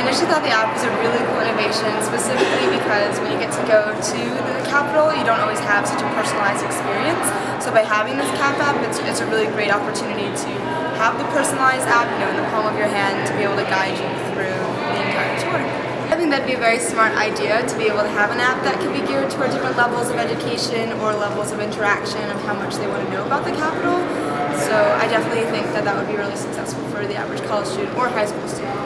I initially thought the app was a really cool innovation, specifically because when you get to go to the Capitol, you don't always have such a personalized experience. So by having this Cap app, it's a really great opportunity to have the personalized app, in the palm of your hand, to be able to guide you through the entire tour. I think that'd be a very smart idea to be able to have an app that can be geared toward different levels of education or levels of interaction of how much they want to know about the Capitol. So I definitely think that would be really successful for the average college student or high school student.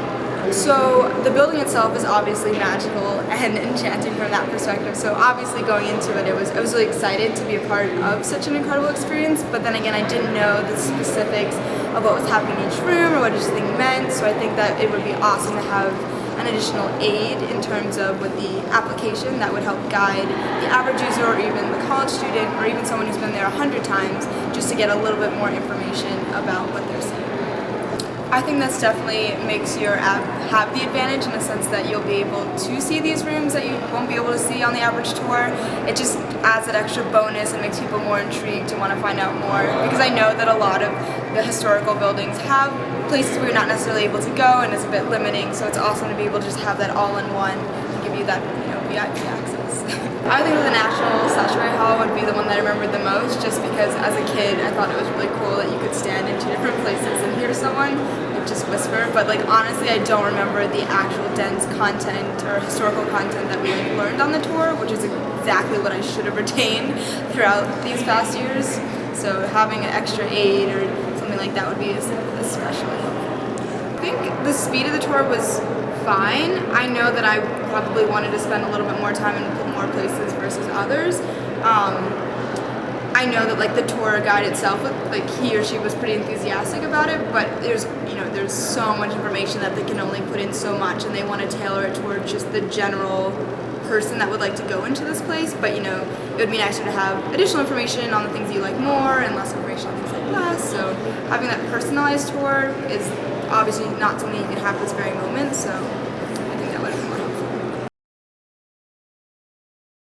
So the building itself is obviously magical and enchanting from that perspective. So obviously going into it, I was really excited to be a part of such an incredible experience. But then again, I didn't know the specifics of what was happening in each room or what each thing meant. So I think that it would be awesome to have an additional aid in terms of with the application that would help guide the average user or even the college student or even someone who's been there 100 times just to get a little bit more information about what they're seeing. I think this definitely makes your app have the advantage in the sense that you'll be able to see these rooms that you won't be able to see on the average tour. It just adds that extra bonus and makes people more intrigued to want to find out more, because I know that a lot of the historical buildings have places where you're not necessarily able to go and it's a bit limiting, so it's awesome to be able to just have that all in one and give you that VIP access. I think that the National Statuary Hall would be the one that I remembered the most, just because as a kid I thought it was really cool that you could stand in two different places and hear someone just whisper, but honestly I don't remember the actual dense content or historical content that we learned on the tour, which is exactly what I should have retained throughout these past years. So having an extra aid or something like that would be especially helpful. I think the speed of the tour was fine. I know that I probably wanted to spend a little bit more time in more places versus others. I know that the tour guide itself, he or she was pretty enthusiastic about it, but there's so much information that they can only put in so much, and they want to tailor it toward just the general person that would like to go into this place. But it would be nicer to have additional information on the things you like more and less information on things like less. So having that personalized tour is obviously not something you can have at this very moment. So